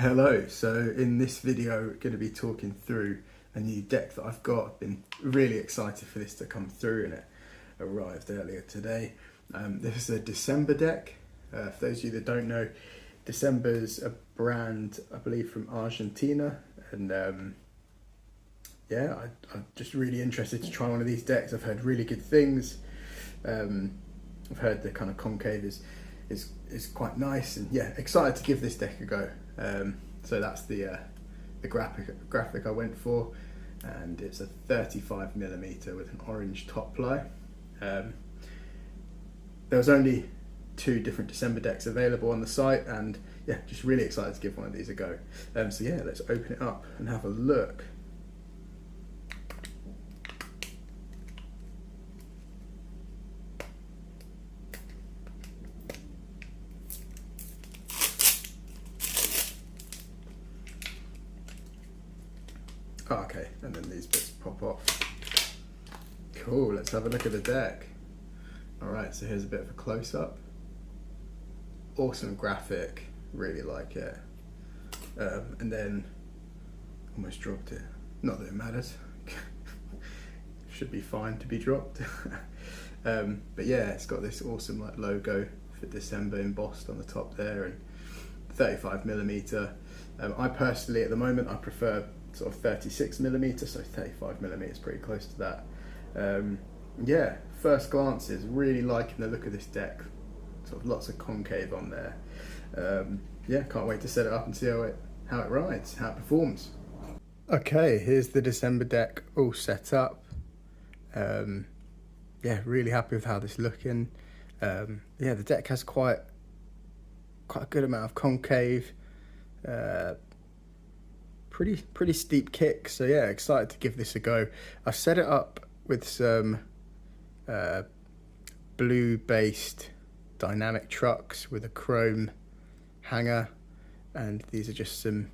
Hello, so in this video we're going to be talking through a new deck that I've got. I've been really excited for this to come through and it arrived earlier today. This is a December deck. For those of you that don't know, December's a brand I believe from Argentina, and yeah, I'm just really interested to try one of these decks. I've heard really good things. I've heard the kind of concave is quite nice, and yeah, excited to give this deck a go. So that's the graphic I went for, and it's a 35mm with an orange top ply. There was only 2 different December decks available on the site, and yeah, just really excited to give one of these a go. So yeah, let's open it up and have a look. Oh, okay, and then these bits pop off. Cool, let's have a look at the deck. Alright, so here's a bit of a close-up. Awesome graphic, really like it. And then, almost dropped it. Not that it matters. Should be fine to be dropped. But yeah, it's got this awesome like logo for December embossed on the top there, and 35mm. I personally, at the moment, I prefer sort of 36mm, so 35mm is pretty close to that. Yeah, first glances, really liking the look of this deck. Sort of lots of concave on there. Yeah, can't wait to set it up and see how it rides, how it performs. Okay, here's the December deck all set up. Yeah, really happy with how this is looking. Yeah, the deck has quite a good amount of concave. Pretty steep kick, so yeah, excited to give this a go. I've set it up with some blue based dynamic trucks with a chrome hanger, and these are just some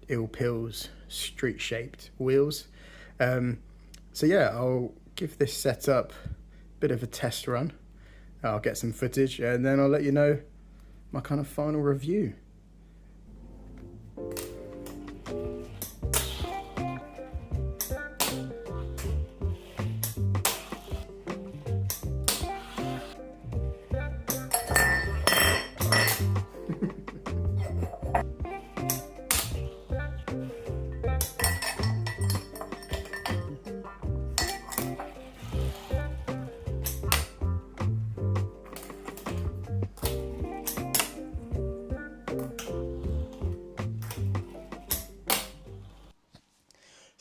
illpills street shaped wheels. So yeah, I'll give this setup a bit of a test run. I'll get some footage and then I'll let you know my kind of final review.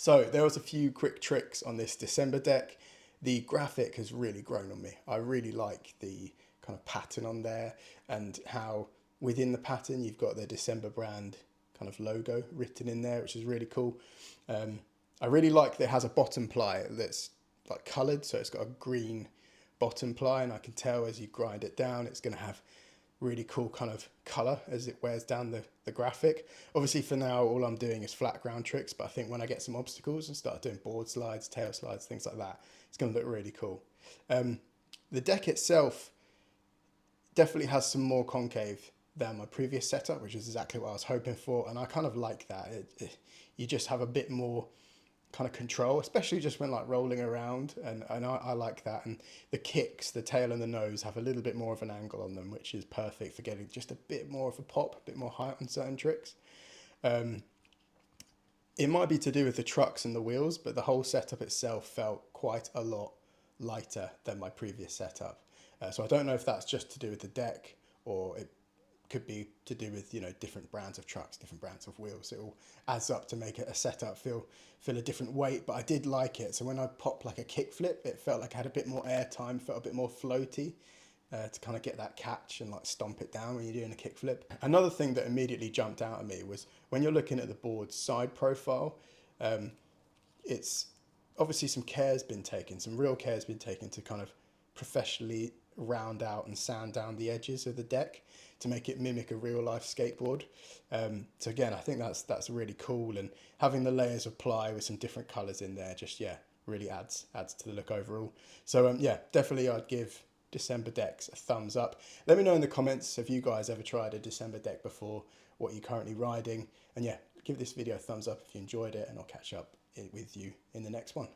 So there was a few quick tricks on this December deck. The graphic has really grown on me. I really like the kind of pattern on there, and how within the pattern you've got the December brand kind of logo written in there, which is really cool. I really like that it has a bottom ply that's like coloured, so it's got a green bottom ply, and I can tell as you grind it down it's going to have really cool kind of colour as it wears down the graphic. Obviously for now all I'm doing is flat ground tricks, but I think when I get some obstacles and start doing board slides, tail slides, things like that, it's going to look really cool. The deck itself definitely has some more concave than my previous setup, which is exactly what I was hoping for, and I kind of like that. You just have a bit more kind of control, especially just when like rolling around, and I like that. And the kicks, the tail and the nose have a little bit more of an angle on them, which is perfect for getting just a bit more of a pop, a bit more height on certain tricks. It might be to do with the trucks and the wheels, but the whole setup itself felt quite a lot lighter than my previous setup. So I don't know if that's just to do with the deck, or it could be to do with, you know, different brands of trucks, different brands of wheels. It all adds up to make it a setup feel a different weight, but I did like it. So when I popped like a kick flip, it felt like I had a bit more air time, felt a bit more floaty, to kind of get that catch and like stomp it down when you're doing a kick flip. Another thing that immediately jumped out at me was when you're looking at the board's side profile, it's obviously some care's been taken, some real care's been taken to kind of professionally round out and sand down the edges of the deck to make it mimic a real life skateboard. So again, I think that's really cool, and having the layers of ply with some different colors in there just, yeah, really adds to the look overall. So yeah, definitely I'd give December decks a thumbs up. Let me know in the comments, have you guys ever tried a December deck before? what you're currently riding. And yeah, give this video a thumbs up if you enjoyed it, and I'll catch up with you in the next one.